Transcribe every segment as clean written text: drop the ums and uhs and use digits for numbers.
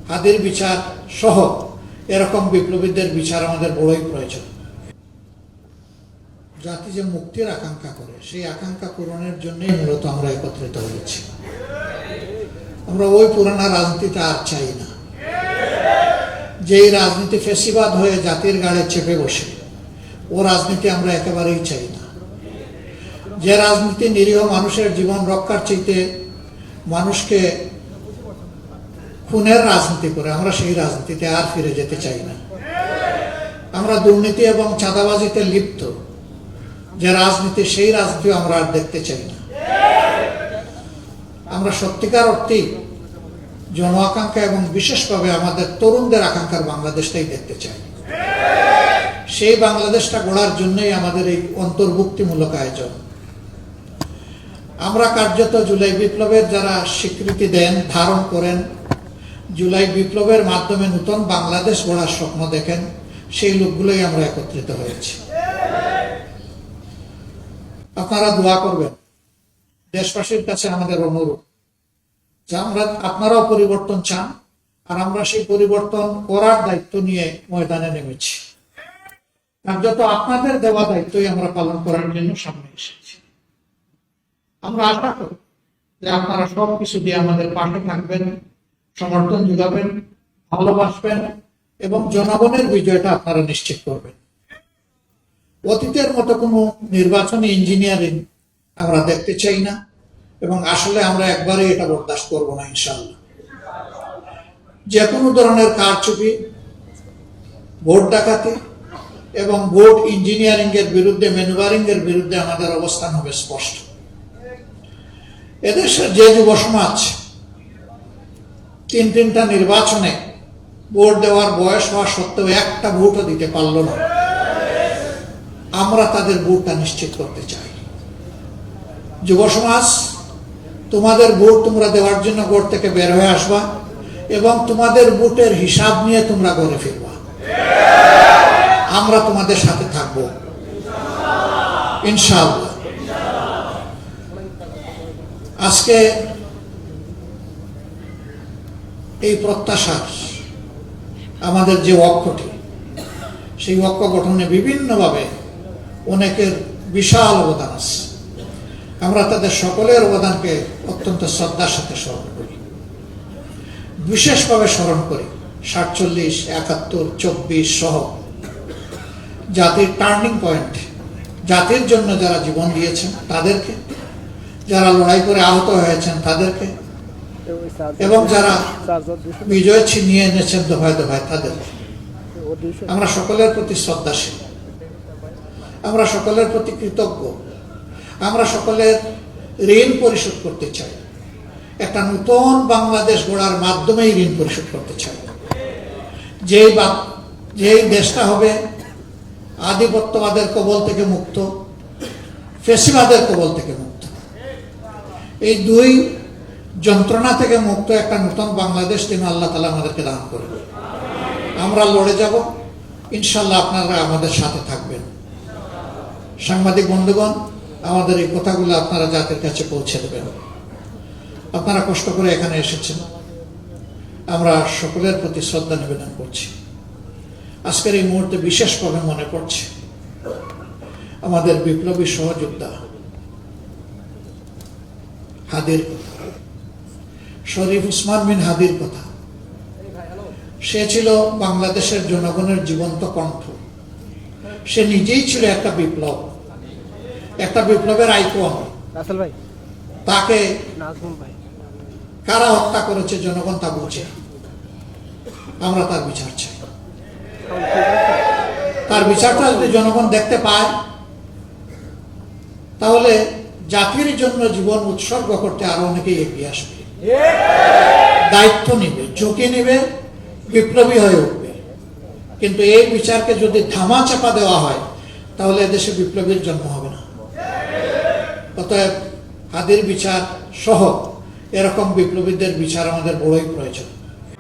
হাদির বিচার সহ এরকম বিপ্লবীদের বিচার আমাদের বড়ই প্রয়োজন। জাতি যে মুক্তির আকাঙ্ক্ষা করে সেই আকাঙ্ক্ষা পূরণের জন্যই মূলত আমরা একত্রিত হয়েছি। আমরা ওই পুরানা রাজনীতিটা আর চাই না, যেই রাজনীতি ফেসিবাদ হয়ে জাতির গাড়ে চেপে বসে, ও রাজনীতি আমরা একেবারেই চাই না। যে রাজনীতি নিরীহ মানুষের জীবন রক্ষার চাইতে মানুষকে খুনের রাজনীতি করে, আমরা সেই রাজনীতিতে আর ফিরে যেতে চাই না। আমরা দুর্নীতি এবং চাঁদাবাজিতে লিপ্ত যে রাজনীতি, সেই রাজনীতি আমরা আর দেখতে চাই না। আমরা সত্যিকার অর্থেই জন আকাঙ্ক্ষা এবং বিশেষভাবে আমাদের তরুণদের আকাঙ্ক্ষার বাংলাদেশটাই দেখতে চাই। সেই বাংলাদেশটা গড়ার জন্যই আমাদের এই অন্তর্ভুক্তিমূলক আয়োজন। আমরা কার্যত জুলাই বিপ্লবের যারা স্বীকৃতি দেন, ধারণ করেন, জুলাই বিপ্লবের মাধ্যমে নতুন বাংলাদেশ গড়ার স্বপ্ন দেখেন, সেই লোকগুলোই আমরা একত্রিত হয়েছি। আপনারা দোয়া করবেন। দেশবাসীর কাছে আমাদের অনুরোধ যে আপনারাও পরিবর্তন চান, আর আমরা সেই পরিবর্তন করার দায়িত্ব নিয়ে ময়দানে নেমেছি। কার্যত আপনাদের দেওয়া দায়িত্বই আমরা পালন করার জন্য সামনে এসেছি। আমরা আশা করি যে আপনারা সবকিছু দিয়ে আমাদের পাশে থাকবেন, সমর্থন যোগাবেন, ভালোবাসবেন এবং জনগণের বিজয়টা আপনারা নিশ্চিত করবেন। অতীতের মতো কোনো নির্বাচনী ইঞ্জিনিয়ারিং আমরা দেখতে চাই না, এবং আসলে আমরা একবারই এটা বরদাস্ত করব না ইনশাআল্লাহ। যে কোনো ধরনের কারচুপি, ভোট ডাকাতি এবং ভোট ইঞ্জিনিয়ারিং এর বিরুদ্ধে, ম্যানুভারিং এর বিরুদ্ধে আমাদের অবস্থান হবে স্পষ্ট। এদেশের যে যুব সমাজ তিনটা নির্বাচনে ভোট দেওয়ার বয়স হওয়া সত্ত্বেও একটা ভোটও দিতে পারল না, আমরা তাদের ভোটটা নিশ্চিত করতে চাই। যুব সমাজ, তোমাদের ভোট তোমরা দেওয়ার জন্য ভোট থেকে বের হয়ে আসবা এবং তোমাদের ভোটের হিসাব নিয়ে তোমরা ঘরে ফিরবা। আমরা তোমাদের সাথে থাকব ইনশাআল্লাহ। আজকে এই প্রত্যাশার আমাদের যে ঐক্যটি, সেই ঐক্য গঠনে বিভিন্নভাবে অনেকের বিশাল অবদান আছে। আমরা তাদের সকলের অবদানকে অত্যন্ত শ্রদ্ধার সাথে স্মরণ করি, বিশেষভাবে স্মরণ করি 47, 71, 24 সহ জাতির টার্নিং পয়েন্ট, জাতির জন্য যারা জীবন দিয়েছেন তাদেরকে, যারা লড়াই করে আহত হয়েছেন তাদেরকে, এবং যারা বিজয় ছিনিয়ে এনেছেন দফায় দফায় তাদেরকে। আমরা সকলের প্রতি শ্রদ্ধাশীল, আমরা সকলের প্রতি কৃতজ্ঞ, আমরা সকলের ঋণ পরিশোধ করতে চাই। একটা নতুন বাংলাদেশ গড়ার মাধ্যমেই ঋণ পরিশোধ করতে চাই, যেই দেশটা হবে আধিপত্যবাদের কবল থেকে মুক্ত, ফ্যাসিবাদের কবল থেকে মুক্ত, এই দুই যন্ত্রণা থেকে মুক্ত একটা নতুন বাংলাদেশ তিনি আল্লাহ তাআলা আমাদেরকে দান করবেন। আমরা লড়ে যাব ইনশাআল্লাহ, আপনারা আমাদের সাথে থাকবেন। সাংবাদিক বন্ধুগণ, আমাদের এই কথাগুলো আপনারা জাতির কাছে পৌঁছে দেবেন। আপনারা কষ্ট করে এখানে এসেছেন, আমরা সকলের প্রতি শ্রদ্ধা নিবেদন করছি। আজকের এই মুহূর্তে বিশেষভাবে মনে পড়ছে আমাদের বিপ্লবী সহযোদ্ধা হাদির কথা, শরীফ উসমান বিন হাদির কথা। সে ছিল বাংলাদেশের জনগণের জীবন্ত কণ্ঠ। সে নিজেই ছিল একটা বিপ্লব, একটা বিপ্লবের আইকন। তাকে কারা হত্যা করেছে জনগণ তা বুঝে। আমরা তার বিচার চাই। তার বিচারটা যদি জনগণ দেখতে পায়, তাহলে জাতির জন্য জীবন উৎসর্গ করতে আরো অনেকেই এগিয়ে আসবে, দায়িত্ব নিবে, ঝুঁকি নিবে, বিপ্লবী হয়ে উঠবে। কিন্তু এই বিচারকে যদি ধামা চাপা দেওয়া হয়, তাহলে এদেশে বিপ্লবীর জন্ম হবে না। অতএব হাদির বিচার সহ এরকম বিপ্লবীদের বিচার আমাদের বড়ই প্রয়োজন।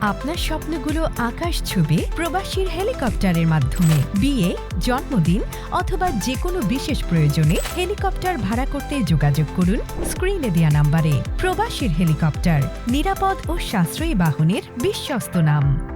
আপনার স্বপ্নগুলো আকাশ ছুবে প্রবাসীর হেলিকপ্টারের মাধ্যমে। বিয়ে, জন্মদিন অথবা যে কোনো বিশেষ প্রয়োজনে হেলিকপ্টার ভাড়া করতে যোগাযোগ করুন স্ক্রিনে দেয়া নাম্বারে। প্রবাসীর হেলিকপ্টার, নিরাপদ ও সাশ্রয়ী বাহনের বিশ্বস্ত নাম।